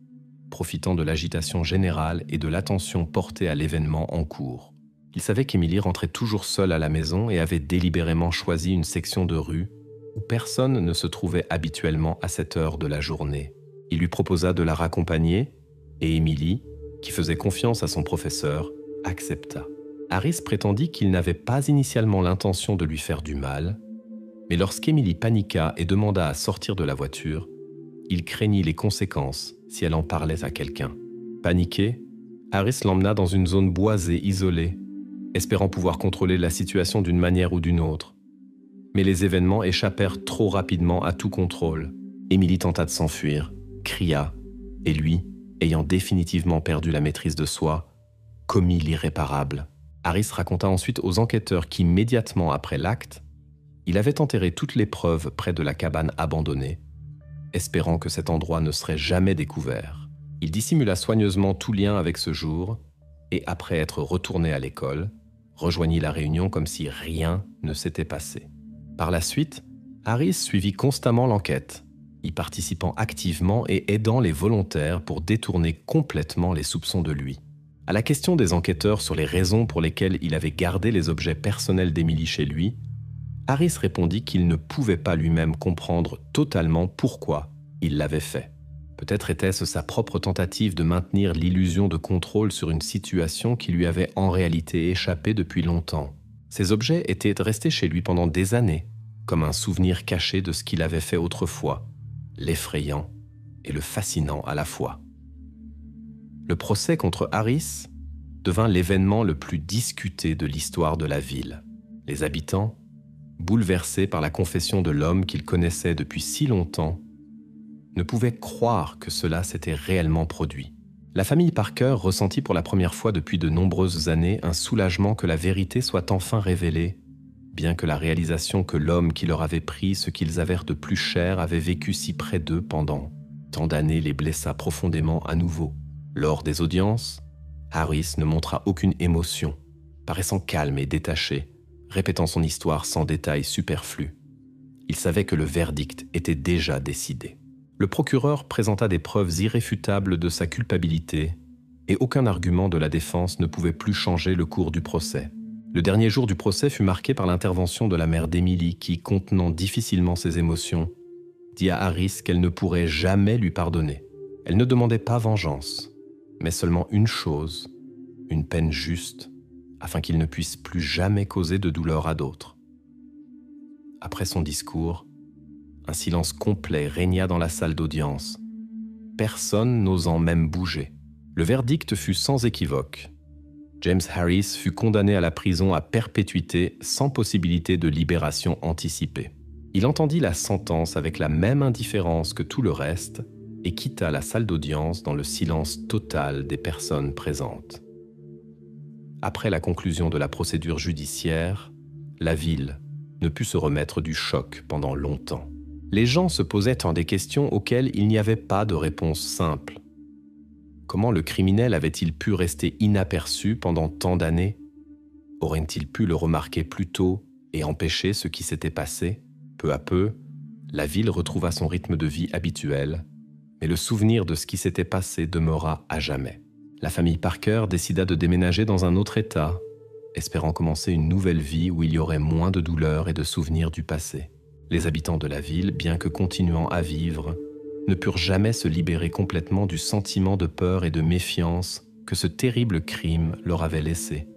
profitant de l'agitation générale et de l'attention portée à l'événement en cours. Il savait qu'Emily rentrait toujours seule à la maison et avait délibérément choisi une section de rue où personne ne se trouvait habituellement à cette heure de la journée. Il lui proposa de la raccompagner et Emily, qui faisait confiance à son professeur, accepta. Harris prétendit qu'il n'avait pas initialement l'intention de lui faire du mal, mais lorsqu'Emily paniqua et demanda à sortir de la voiture, il craignit les conséquences si elle en parlait à quelqu'un. Paniqué, Harris l'emmena dans une zone boisée isolée, espérant pouvoir contrôler la situation d'une manière ou d'une autre. Mais les événements échappèrent trop rapidement à tout contrôle. Emily tenta de s'enfuir, cria, et lui, ayant définitivement perdu la maîtrise de soi, commit l'irréparable. Harris raconta ensuite aux enquêteurs qu'immédiatement après l'acte, il avait enterré toutes les preuves près de la cabane abandonnée, espérant que cet endroit ne serait jamais découvert. Il dissimula soigneusement tout lien avec ce jour et, après être retourné à l'école, rejoignit la réunion comme si rien ne s'était passé. Par la suite, Harris suivit constamment l'enquête, y participant activement et aidant les volontaires pour détourner complètement les soupçons de lui. À la question des enquêteurs sur les raisons pour lesquelles il avait gardé les objets personnels d'Emily chez lui, Harris répondit qu'il ne pouvait pas lui-même comprendre totalement pourquoi il l'avait fait. Peut-être était-ce sa propre tentative de maintenir l'illusion de contrôle sur une situation qui lui avait en réalité échappé depuis longtemps. Ces objets étaient restés chez lui pendant des années, comme un souvenir caché de ce qu'il avait fait autrefois, l'effrayant et le fascinant à la fois. Le procès contre Harris devint l'événement le plus discuté de l'histoire de la ville. Les habitants, bouleversés par la confession de l'homme qu'ils connaissaient depuis si longtemps, ne pouvaient croire que cela s'était réellement produit. La famille Parker ressentit pour la première fois depuis de nombreuses années un soulagement que la vérité soit enfin révélée, bien que la réalisation que l'homme qui leur avait pris ce qu'ils avèrent de plus cher avait vécu si près d'eux pendant tant d'années les blessa profondément à nouveau. Lors des audiences, Harris ne montra aucune émotion, paraissant calme et détaché, répétant son histoire sans détails superflus. Il savait que le verdict était déjà décidé. Le procureur présenta des preuves irréfutables de sa culpabilité et aucun argument de la défense ne pouvait plus changer le cours du procès. Le dernier jour du procès fut marqué par l'intervention de la mère d'Emily qui, contenant difficilement ses émotions, dit à Harris qu'elle ne pourrait jamais lui pardonner. Elle ne demandait pas vengeance, mais seulement une chose, une peine juste, afin qu'il ne puisse plus jamais causer de douleur à d'autres. Après son discours, un silence complet régna dans la salle d'audience, personne n'osant même bouger. Le verdict fut sans équivoque. James Harris fut condamné à la prison à perpétuité sans possibilité de libération anticipée. Il entendit la sentence avec la même indifférence que tout le reste et quitta la salle d'audience dans le silence total des personnes présentes. Après la conclusion de la procédure judiciaire, la ville ne put se remettre du choc pendant longtemps. Les gens se posaient tant des questions auxquelles il n'y avait pas de réponse simple. Comment le criminel avait-il pu rester inaperçu pendant tant d'années? Aurait-il pu le remarquer plus tôt et empêcher ce qui s'était passé? Peu à peu, la ville retrouva son rythme de vie habituel, mais le souvenir de ce qui s'était passé demeura à jamais. La famille Parker décida de déménager dans un autre État, espérant commencer une nouvelle vie où il y aurait moins de douleurs et de souvenirs du passé. Les habitants de la ville, bien que continuant à vivre, ne purent jamais se libérer complètement du sentiment de peur et de méfiance que ce terrible crime leur avait laissé.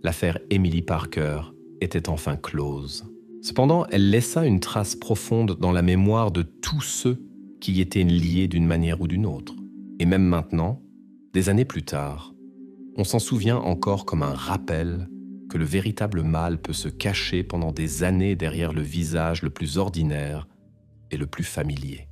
L'affaire Emily Parker était enfin close. Cependant, elle laissa une trace profonde dans la mémoire de tous ceux qui y étaient liés d'une manière ou d'une autre. Et même maintenant, des années plus tard, on s'en souvient encore comme un rappel que le véritable mal peut se cacher pendant des années derrière le visage le plus ordinaire et le plus familier.